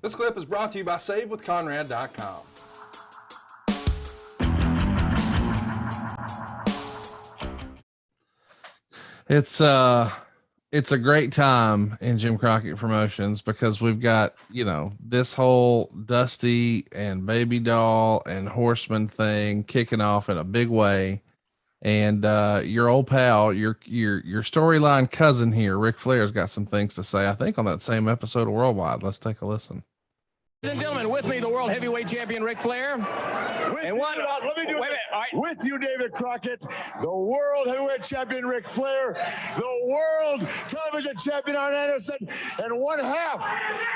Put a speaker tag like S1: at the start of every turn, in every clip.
S1: This clip is brought to you by SaveWithConrad.com. It's a great time in Jim Crockett Promotions because we've got, this whole Dusty and Baby Doll and Horseman thing kicking off in a big way. And your old pal, your storyline cousin here, Ric Flair's got some things to say, I think, on that same episode of Worldwide. Let's take a listen.
S2: Ladies and gentlemen, with me, the world heavyweight champion Ric Flair.
S3: With you, David Crockett, the world heavyweight champion Ric Flair, the world television champion Arn Anderson, and one half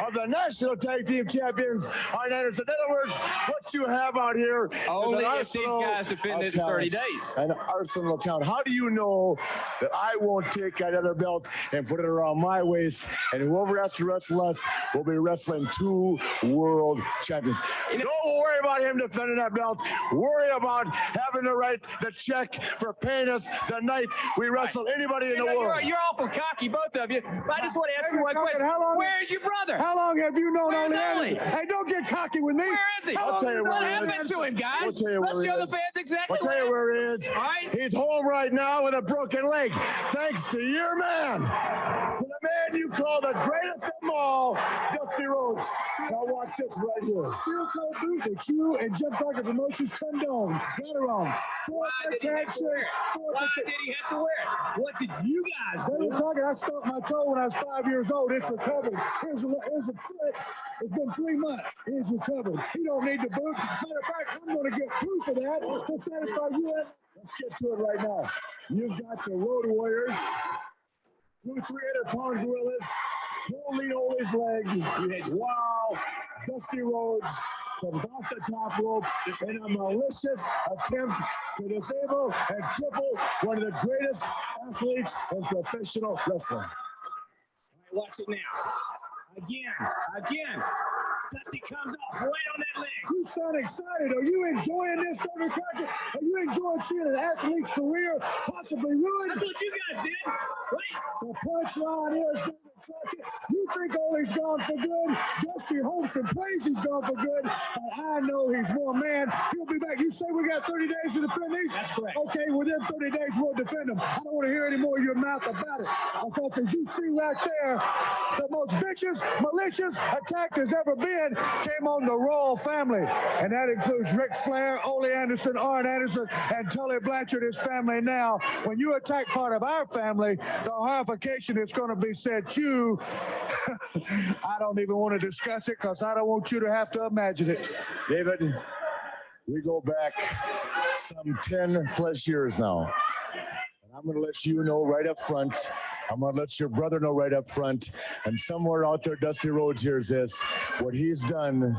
S3: of the national tag team champions Arn Anderson. In other words, what you have out here
S2: only if these guys defend it in 30 days.
S3: An arsenal of talent. How do you know that I won't take another belt and put it around my waist, and whoever has to wrestle us will be wrestling two world champions? Don't worry about him defending that belt. Worry about having the check for paying us the night we wrestle anybody in the world.
S2: You're awful cocky, both of you. But I just want to ask you one question. Where's your brother?
S3: How long have you known
S2: Where's
S3: Ollie? Hey, don't get cocky with me.
S2: Where is he?
S3: I'll tell you
S2: what
S3: where he is.
S2: happened to him, guys?
S3: I'll tell you
S2: Let's
S3: where he
S2: show
S3: is.
S2: the fans exactly
S3: I'll tell you where he is.
S2: All right.
S3: He's home right now with a broken leg, thanks to your man. To the man you call the greatest of them all, Dusty Rhodes. Now watch this right here. Steel toe boot that you and Jim Crockett Promotions condone. Got her on.
S2: Why did he have to wear it? Why did he have to wear it? What did you guys do?
S3: David Crockett, I stubbed my toe when I was 5 years old. It's recovered. Here's a foot. It's been 3 months. It's recovered. He don't need the boot. Matter of fact, I'm going to get proof of that to satisfy you. Let's get to it right now. You've got the Road Warriors, 300-pound gorillas, holding Ole's leg. You had Dusty Rhodes comes off the top rope in a malicious attempt to disable and cripple one of the greatest athletes in professional wrestling.
S2: All right, watch it now. Again. Dusty comes off right on that leg.
S3: You sound excited. Are you enjoying this, David Crockett? Are you enjoying seeing an athlete's career possibly ruined?
S2: That's what you guys did, right?
S3: The punchline is, David Crockett, you think Ole's gone for good. Dusty hopes and prays he's gone for good. And I know he's more man. He'll be back. You say we got 30 days to defend these?
S2: That's correct.
S3: Okay, within 30 days we'll defend them. I don't want to hear any more of your mouth about it. Because as you see right there, the most vicious, malicious attack there's ever been came on the Royal family. And that includes Ric Flair, Ole Anderson, Arn Anderson, and Tully Blanchard, his family now. When you attack part of our family, the horrification is going to be said to you. I don't even want to discuss it because I don't want you to have to imagine it. David, we go back some 10 plus years now. And I'm going to let you know right up front. I'm going to let your brother know right up front. And somewhere out there, Dusty Rhodes hears this. What he's done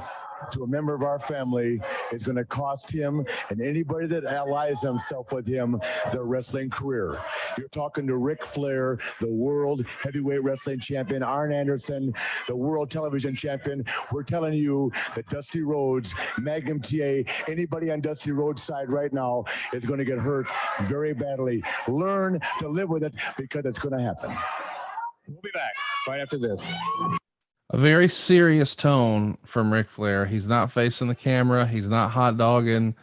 S3: to a member of our family is going to cost him and anybody that allies himself with him their wrestling career. You're talking to Ric Flair, the world heavyweight wrestling champion, Arn Anderson, the world television champion. We're telling you that Dusty Rhodes, Magnum TA, anybody on Dusty Rhodes' side right now is going to get hurt very badly. Learn to live with it because it's going to happen.
S2: We'll be back right after this.
S1: A very serious tone from Ric Flair. He's not facing the camera. He's not hot dogging.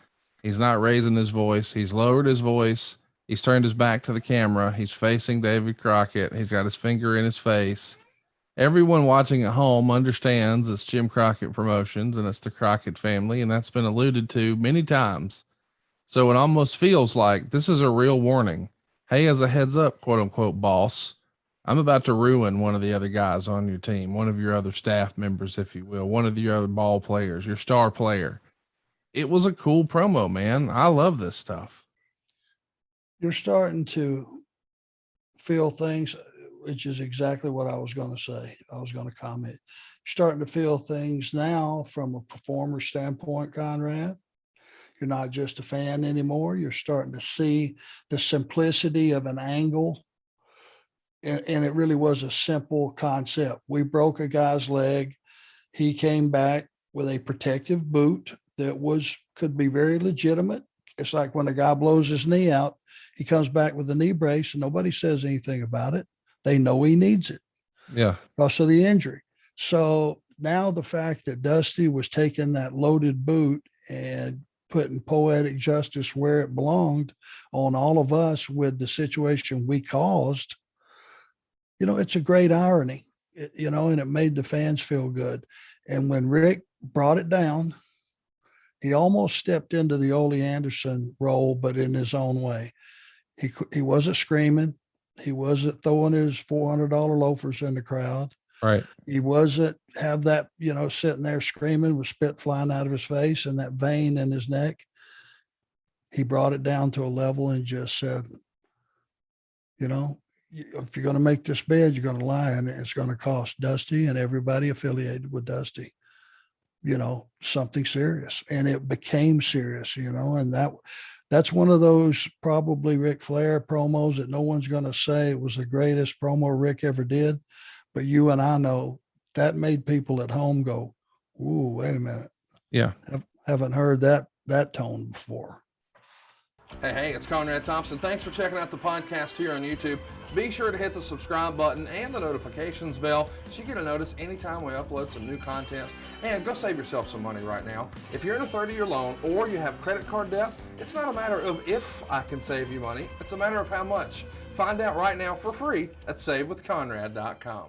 S1: He's not raising his voice. He's lowered his voice. He's turned his back to the camera. He's facing David Crockett. He's got his finger in his face. Everyone watching at home understands it's Jim Crockett Promotions and it's the Crockett family. And that's been alluded to many times. So it almost feels like this is a real warning. Hey, as a heads up, quote unquote, boss, I'm about to ruin one of the other guys on your team, one of your other staff members, if you will, one of your other ball players, your star player. It was a cool promo, man. I love this stuff.
S4: You're starting to feel things, which is exactly what I was going to say. I was going to comment. You're starting to feel things now from a performer standpoint, Conrad. You're not just a fan anymore. You're starting to see the simplicity of an angle. And it really was a simple concept. We broke a guy's leg. He came back with a protective boot that could be very legitimate. It's like when a guy blows his knee out, he comes back with a knee brace and nobody says anything about it. They know he needs it.
S1: Yeah.
S4: Because of the injury. So now the fact that Dusty was taking that loaded boot and putting poetic justice where it belonged on all of us with the situation we caused, it's a great irony, and it made the fans feel good. And when Rick brought it down, he almost stepped into the Ole Anderson role, but in his own way. He wasn't screaming. He wasn't throwing his $400 loafers in the crowd.
S1: Right.
S4: He wasn't have that, sitting there screaming with spit flying out of his face and that vein in his neck. He brought it down to a level and just said, if you're going to make this bed, you're going to lie, and it's going to cost Dusty and everybody affiliated with Dusty, something serious. And it became serious, and that's one of those probably Ric Flair promos that no one's going to say it was the greatest promo Rick ever did. But you and I know that made people at home go, "Ooh, wait a minute."
S1: Yeah.
S4: Haven't heard that tone before.
S1: Hey, it's Conrad Thompson. Thanks for checking out the podcast here on YouTube. Be sure to hit the subscribe button and the notifications bell so you get a notice anytime we upload some new content. And go save yourself some money right now. If you're in a 30-year loan or you have credit card debt, it's not a matter of if I can save you money. It's a matter of how much. Find out right now for free at SaveWithConrad.com.